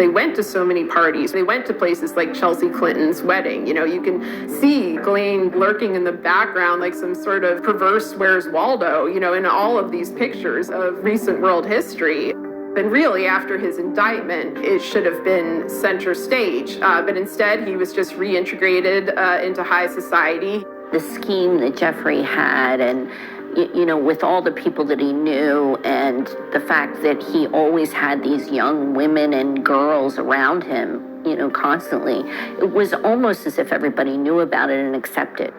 They went to so many parties. They went to places like Chelsea Clinton's wedding. You know, you can see Ghislaine lurking in the background like some sort of perverse Where's Waldo, you know, in all of these pictures of recent world history. And really, after his indictment, it should have been center stage. But instead, he was just reintegrated into high society. The scheme that Jeffrey had, and you know, with all the people that he knew, and the fact that he always had these young women and girls around him, you know, constantly, it was almost as if everybody knew about it and accepted it.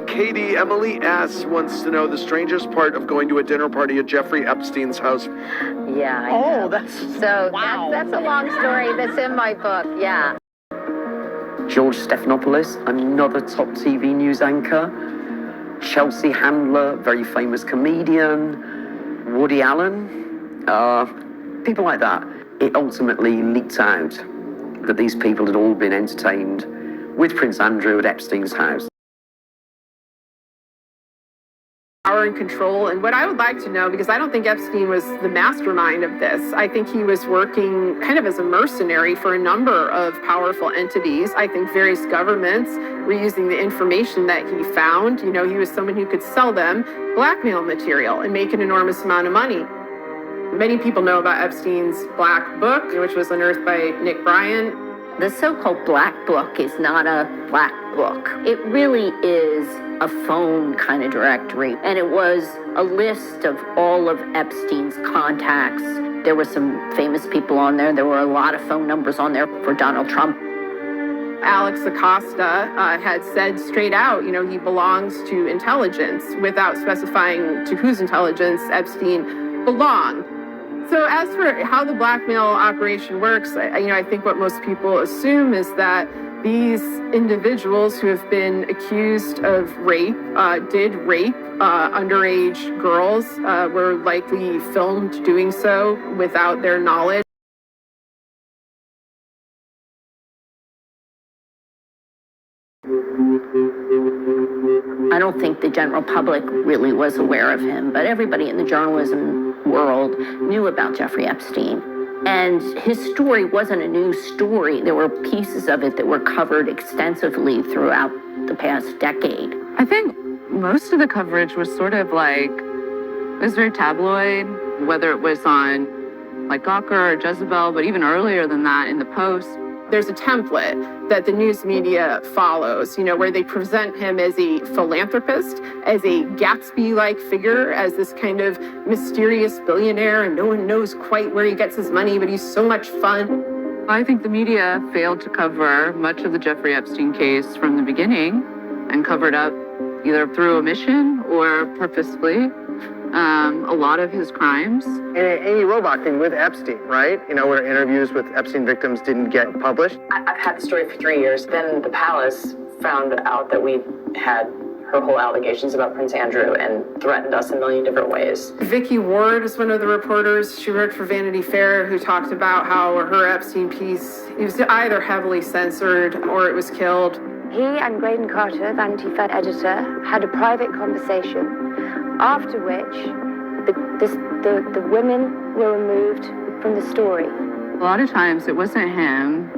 Katie, Emily S. wants to know the strangest part of going to a dinner party at Jeffrey Epstein's house. Yeah, I know. Oh, that's... So wow. that's a long story that's in my book, yeah. George Stephanopoulos, another top TV news anchor. Chelsea Handler, very famous comedian. Woody Allen, people like that. It ultimately leaked out that these people had all been entertained with Prince Andrew at Epstein's house. Power and control. And what I would like to know, because I don't think Epstein was the mastermind of this, I think he was working kind of as a mercenary for a number of powerful entities. I think various governments were using the information that he found. You know, he was someone who could sell them blackmail material and make an enormous amount of money. Many people know about Epstein's Black Book, which was unearthed by Nick Bryan. The so-called Black Book is not a black book. It really is a phone kind of directory. And it was a list of all of Epstein's contacts. There were some famous people on there. There were a lot of phone numbers on there for Donald Trump. Alex Acosta had said straight out, you know, he belongs to intelligence without specifying to whose intelligence Epstein belonged. So as for how the blackmail operation works, I think what most people assume is that these individuals who have been accused of rape, did rape underage girls, were likely filmed doing so without their knowledge. I don't think the general public really was aware of him, but everybody in the journalism world knew about Jeffrey Epstein. And his story wasn't a new story. There were pieces of it that were covered extensively throughout the past decade. I think most of the coverage was sort of like, it was very tabloid, whether it was on like Gawker or Jezebel, but even earlier than that in the Post. There's a template that the news media follows, you know, where they present him as a philanthropist, as a Gatsby-like figure, as this kind of mysterious billionaire, and no one knows quite where he gets his money, but he's so much fun. I think the media failed to cover much of the Jeffrey Epstein case from the beginning and covered up either through omission or purposefully a lot of his crimes. And Amy Robach thing with Epstein, right? You know, where interviews with Epstein victims didn't get published. I've had the story for 3 years. Then the palace found out that we had her whole allegations about Prince Andrew and threatened us in a million different ways. Vicky Ward is one of the reporters. She worked for Vanity Fair, who talked about how her Epstein piece, it was either heavily censored or it was killed. He and Graydon Carter, Vanity Fair editor, had a private conversation, after which the women were removed from the story. A lot of times it wasn't him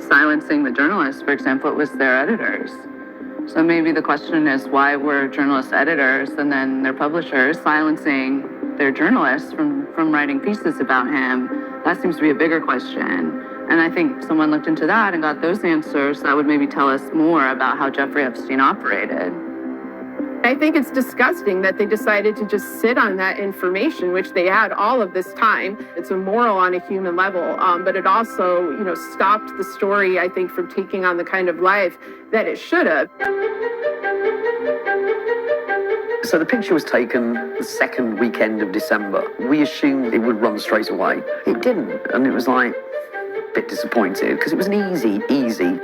silencing the journalists, for example, it was their editors. So maybe the question is, why were journalists editors and then their publishers silencing their journalists from writing pieces about him? That seems to be a bigger question. And I think if someone looked into that and got those answers, that would maybe tell us more about how Jeffrey Epstein operated. I think it's disgusting that they decided to just sit on that information, which they had all of this time. It's immoral on a human level, but it also, stopped the story, I think, from taking on the kind of life that it should have. So the picture was taken the second weekend of December. We assumed it would run straight away. It didn't, and it was like a bit disappointed because it was an easy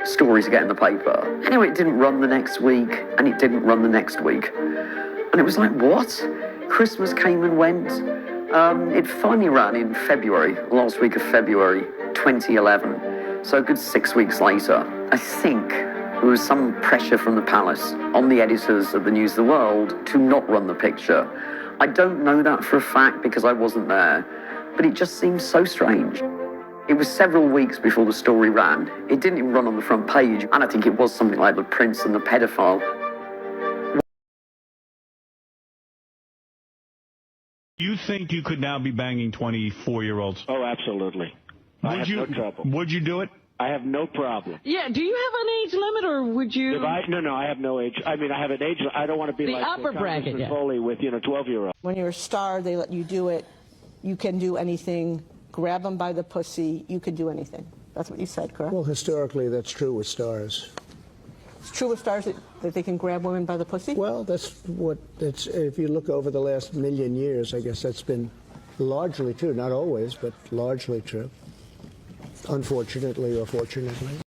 story to get in the paper. Anyway, it didn't run the next week, and it didn't run the next week. And it was like, what? Christmas came and went. It finally ran in February, last week of February 2011. So a good 6 weeks later, I think there was some pressure from the palace on the editors of the News of the World to not run the picture. I don't know that for a fact because I wasn't there, but it just seems so strange. It was several weeks before the story ran. It didn't even run on the front page, and I think it was something like the prince and the pedophile. You think you could now be banging 24-year-olds? Oh, absolutely. I have no trouble. Would you do it? I have no problem. Yeah, do you have an age limit, or would you? No, I have no age. I mean, I have an age. I don't want to be the like upper bracket, Congressman Foley with 12-year-olds. When you're a star, they let you do it. You can do anything. Grab them by the pussy. You can do anything. That's what you said, correct? Well, historically, that's true with stars. It's true with stars that they can grab women by the pussy? Well, if you look over the last million years, I guess that's been largely true. Not always, but largely true. Unfortunately or fortunately.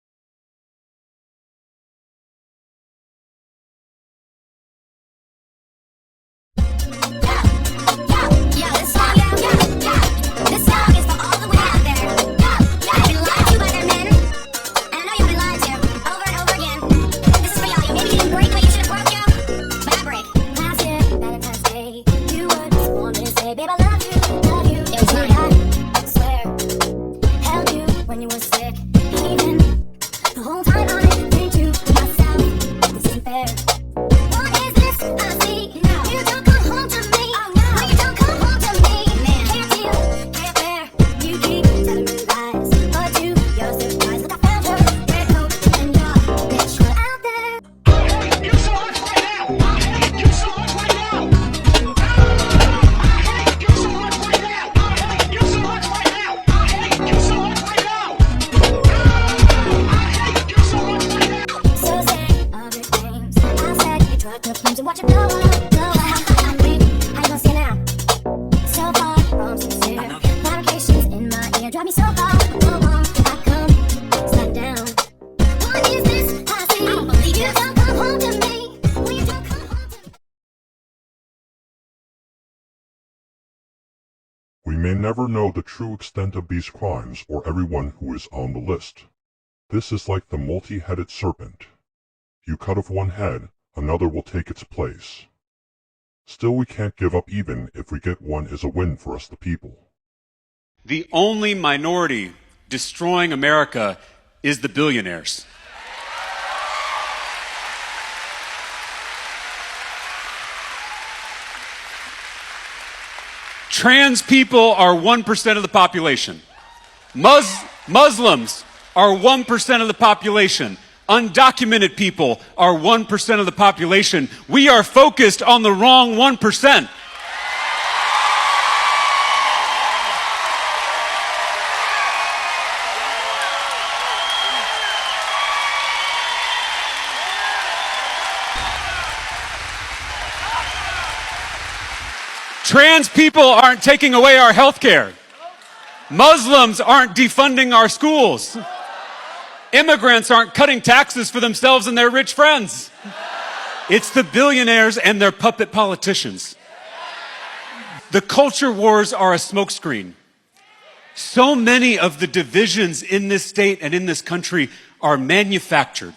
We may never know the true extent of these crimes or everyone who is on the list. This is like the multi-headed serpent. You cut off one head, another will take its place. Still, we can't give up even if we get one is a win for us the people. The only minority destroying America is the billionaires. Trans people are 1% of the population. Muslims are 1% of the population. Undocumented people are 1% of the population. We are focused on the wrong 1%. Trans people aren't taking away our health care. Muslims aren't defunding our schools. Immigrants aren't cutting taxes for themselves and their rich friends. It's the billionaires and their puppet politicians. The culture wars are a smokescreen. So many of the divisions in this state and in this country are manufactured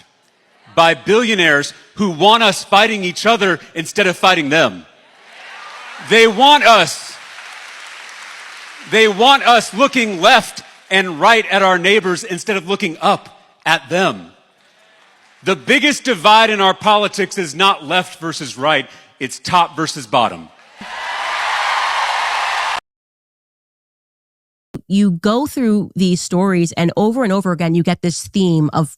by billionaires who want us fighting each other instead of fighting them. They want us looking left and right at our neighbors instead of looking up at them. The biggest divide in our politics is not left versus right, it's top versus bottom. you go through these stories and over again, you get this theme of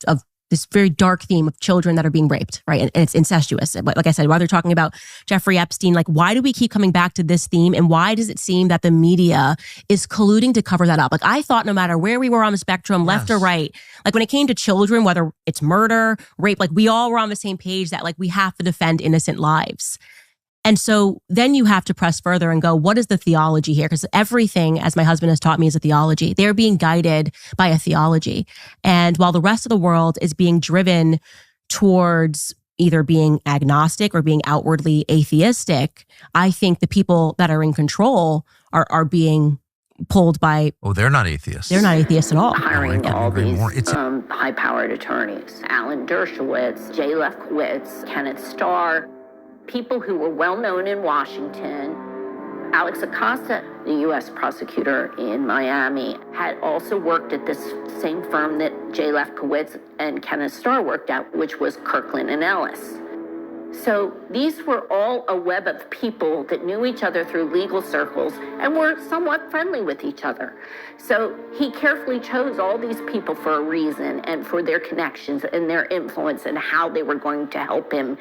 this very dark theme of children that are being raped, right? And it's incestuous. But like I said, while they're talking about Jeffrey Epstein, like, why do we keep coming back to this theme? And why does it seem that the media is colluding to cover that up? Like, I thought no matter where we were on the spectrum, left or right, like when it came to children, whether it's murder, rape, like we all were on the same page that like we have to defend innocent lives. And so then you have to press further and go, what is the theology here? Because everything, as my husband has taught me, is a theology. They're being guided by a theology. And while the rest of the world is being driven towards either being agnostic or being outwardly atheistic, I think the people that are in control are being pulled by... Oh, they're not atheists. They're not atheists at all. Hiring all these high-powered attorneys. Alan Dershowitz, Jay Lefkowitz, Kenneth Starr, people who were well known in Washington. Alex Acosta, the U.S. prosecutor in Miami, had also worked at this same firm that Jay Lefkowitz and Kenneth Starr worked at, which was Kirkland and Ellis. So these were all a web of people that knew each other through legal circles and were somewhat friendly with each other. So he carefully chose all these people for a reason and for their connections and their influence and how they were going to help him